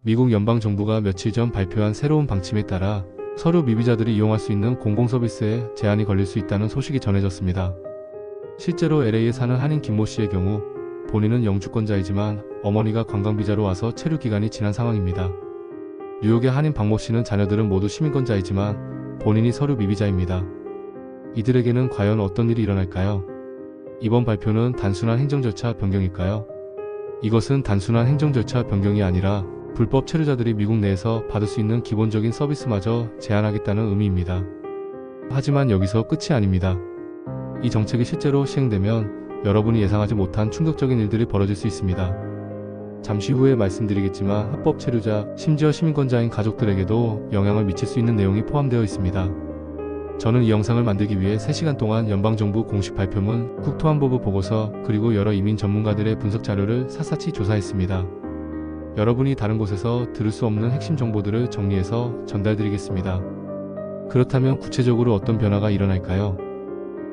미국 연방정부가 며칠 전 발표한 새로운 방침에 따라 서류 미비자들이 이용할 수 있는 공공서비스에 제한이 걸릴 수 있다는 소식이 전해졌습니다. 실제로 LA에 사는 한인 김모 씨의 경우 본인은 영주권자이지만 어머니가 관광비자로 와서 체류 기간이 지난 상황입니다. 뉴욕의 한인 박모 씨는 자녀들은 모두 시민권자이지만 본인이 서류 미비자입니다. 이들에게는 과연 어떤 일이 일어날까요? 이번 발표는 단순한 행정절차 변경일까요? 이것은 단순한 행정절차 변경이 아니라 불법 체류자들이 미국 내에서 받을 수 있는 기본적인 서비스마저 제한하겠다는 의미입니다. 하지만 여기서 끝이 아닙니다. 이 정책이 실제로 시행되면 여러분이 예상하지 못한 충격적인 일들이 벌어질 수 있습니다. 잠시 후에 말씀드리겠지만 합법 체류자, 심지어 시민권자인 가족들에게도 영향을 미칠 수 있는 내용이 포함되어 있습니다. 저는 이 영상을 만들기 위해 3시간 동안 연방정부 공식 발표문, 국토안보부 보고서, 그리고 여러 이민 전문가들의 분석 자료를 샅샅이 조사했습니다. 여러분이 다른 곳에서 들을 수 없는 핵심 정보들을 정리해서 전달드리겠습니다. 그렇다면 구체적으로 어떤 변화가 일어날까요?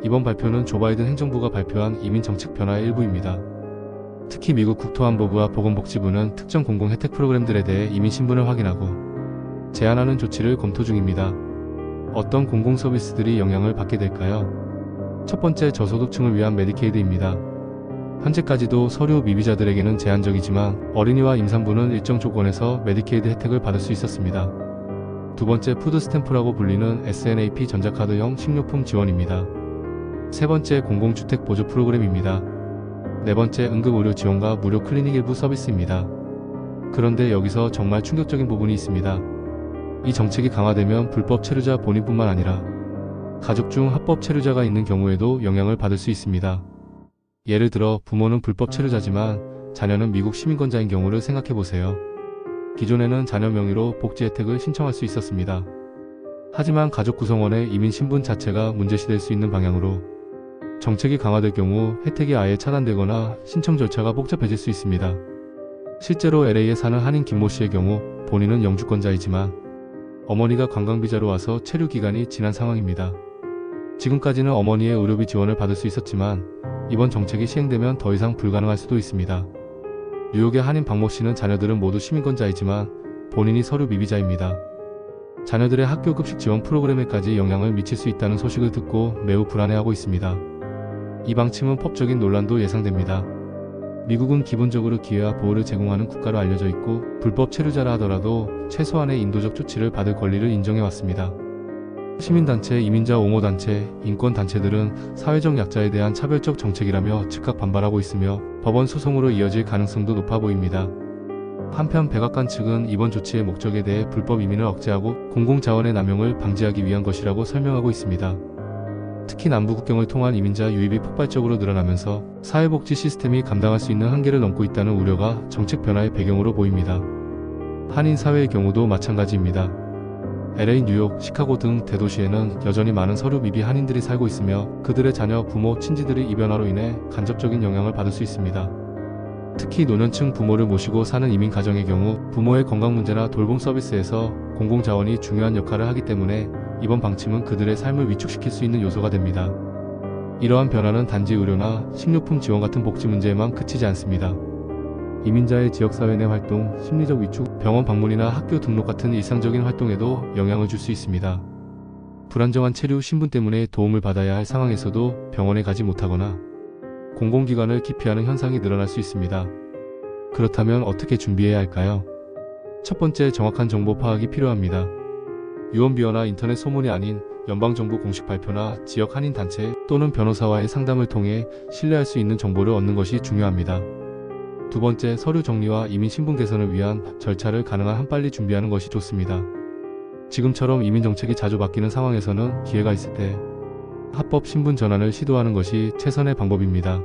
이번 발표는 조 바이든 행정부가 발표한 이민 정책 변화의 일부입니다. 특히 미국 국토안보부와 보건복지부는 특정 공공 혜택 프로그램들에 대해 이민 신분을 확인하고 제한하는 조치를 검토 중입니다. 어떤 공공 서비스들이 영향을 받게 될까요? 첫 번째, 저소득층을 위한 메디케이드입니다. 현재까지도 서류 미비자들에게는 제한적이지만 어린이와 임산부는 일정 조건에서 메디케이드 혜택을 받을 수 있었습니다. 두 번째, 푸드 스탬프라고 불리는 SNAP 전자카드형 식료품 지원입니다. 세 번째, 공공주택 보조 프로그램입니다. 네 번째, 응급의료 지원과 무료 클리닉 일부 서비스입니다. 그런데 여기서 정말 충격적인 부분이 있습니다. 이 정책이 강화되면 불법 체류자 본인뿐만 아니라 가족 중 합법 체류자가 있는 경우에도 영향을 받을 수 있습니다. 예를 들어 부모는 불법 체류자지만 자녀는 미국 시민권자인 경우를 생각해보세요. 기존에는 자녀 명의로 복지 혜택을 신청할 수 있었습니다. 하지만 가족 구성원의 이민 신분 자체가 문제시될 수 있는 방향으로 정책이 강화될 경우 혜택이 아예 차단되거나 신청 절차가 복잡해질 수 있습니다. 실제로 LA에 사는 한인 김모 씨의 경우 본인은 영주권자이지만 어머니가 관광비자로 와서 체류 기간이 지난 상황입니다. 지금까지는 어머니의 의료비 지원을 받을 수 있었지만 이번 정책이 시행되면 더 이상 불가능할 수도 있습니다. 뉴욕의 한인 박모 씨는 자녀들은 모두 시민권자이지만 본인이 서류 미비자입니다. 자녀들의 학교 급식 지원 프로그램에까지 영향을 미칠 수 있다는 소식을 듣고 매우 불안해하고 있습니다. 이 방침은 법적인 논란도 예상됩니다. 미국은 기본적으로 기회와 보호를 제공하는 국가로 알려져 있고 불법 체류자라 하더라도 최소한의 인도적 조치를 받을 권리를 인정해왔습니다. 시민단체, 이민자 옹호단체, 인권단체들은 사회적 약자에 대한 차별적 정책이라며 즉각 반발하고 있으며 법원 소송으로 이어질 가능성도 높아 보입니다. 한편 백악관 측은 이번 조치의 목적에 대해 불법 이민을 억제하고 공공자원의 남용을 방지하기 위한 것이라고 설명하고 있습니다. 특히 남부 국경을 통한 이민자 유입이 폭발적으로 늘어나면서 사회복지 시스템이 감당할 수 있는 한계를 넘고 있다는 우려가 정책 변화의 배경으로 보입니다. 한인 사회의 경우도 마찬가지입니다. LA, 뉴욕, 시카고 등 대도시에는 여전히 많은 서류 미비 한인들이 살고 있으며 그들의 자녀, 부모, 친지들이 이 변화로 인해 간접적인 영향을 받을 수 있습니다. 특히 노년층 부모를 모시고 사는 이민 가정의 경우 부모의 건강 문제나 돌봄 서비스에서 공공자원이 중요한 역할을 하기 때문에 이번 방침은 그들의 삶을 위축시킬 수 있는 요소가 됩니다. 이러한 변화는 단지 의료나 식료품 지원 같은 복지 문제에만 그치지 않습니다. 이민자의 지역사회 내 활동, 심리적 위축, 병원 방문이나 학교 등록 같은 일상적인 활동에도 영향을 줄 수 있습니다. 불안정한 체류, 신분 때문에 도움을 받아야 할 상황에서도 병원에 가지 못하거나 공공기관을 기피하는 현상이 늘어날 수 있습니다. 그렇다면 어떻게 준비해야 할까요? 첫 번째, 정확한 정보 파악이 필요합니다. 유언비어나 인터넷 소문이 아닌 연방정부 공식 발표나 지역 한인단체 또는 변호사와의 상담을 통해 신뢰할 수 있는 정보를 얻는 것이 중요합니다. 두 번째, 서류 정리와 이민 신분 개선을 위한 절차를 가능한 한 빨리 준비하는 것이 좋습니다. 지금처럼 이민 정책이 자주 바뀌는 상황에서는 기회가 있을 때 합법 신분 전환을 시도하는 것이 최선의 방법입니다.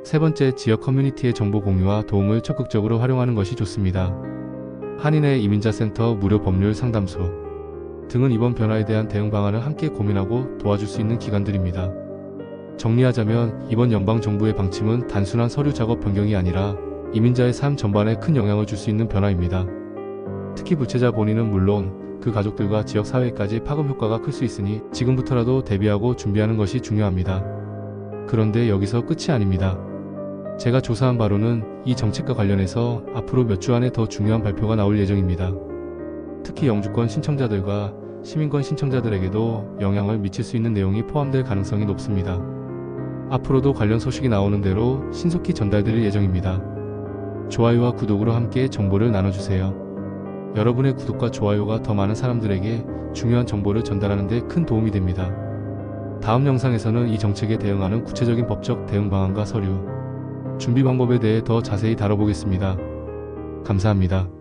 세 번째, 지역 커뮤니티의 정보 공유와 도움을 적극적으로 활용하는 것이 좋습니다. 한인의 이민자 센터, 무료 법률 상담소 등은 이번 변화에 대한 대응 방안을 함께 고민하고 도와줄 수 있는 기관들입니다. 정리하자면 이번 연방정부의 방침은 단순한 서류 작업 변경이 아니라 이민자의 삶 전반에 큰 영향을 줄 수 있는 변화입니다. 특히 불체자 본인은 물론 그 가족들과 지역사회까지 파급 효과가 클 수 있으니 지금부터라도 대비하고 준비하는 것이 중요합니다. 그런데 여기서 끝이 아닙니다. 제가 조사한 바로는 이 정책과 관련해서 앞으로 몇 주 안에 더 중요한 발표가 나올 예정입니다. 특히 영주권 신청자들과 시민권 신청자들에게도 영향을 미칠 수 있는 내용이 포함될 가능성이 높습니다. 앞으로도 관련 소식이 나오는 대로 신속히 전달드릴 예정입니다. 좋아요와 구독으로 함께 정보를 나눠주세요. 여러분의 구독과 좋아요가 더 많은 사람들에게 중요한 정보를 전달하는 데 큰 도움이 됩니다. 다음 영상에서는 이 정책에 대응하는 구체적인 법적 대응 방안과 서류, 준비 방법에 대해 더 자세히 다뤄보겠습니다. 감사합니다.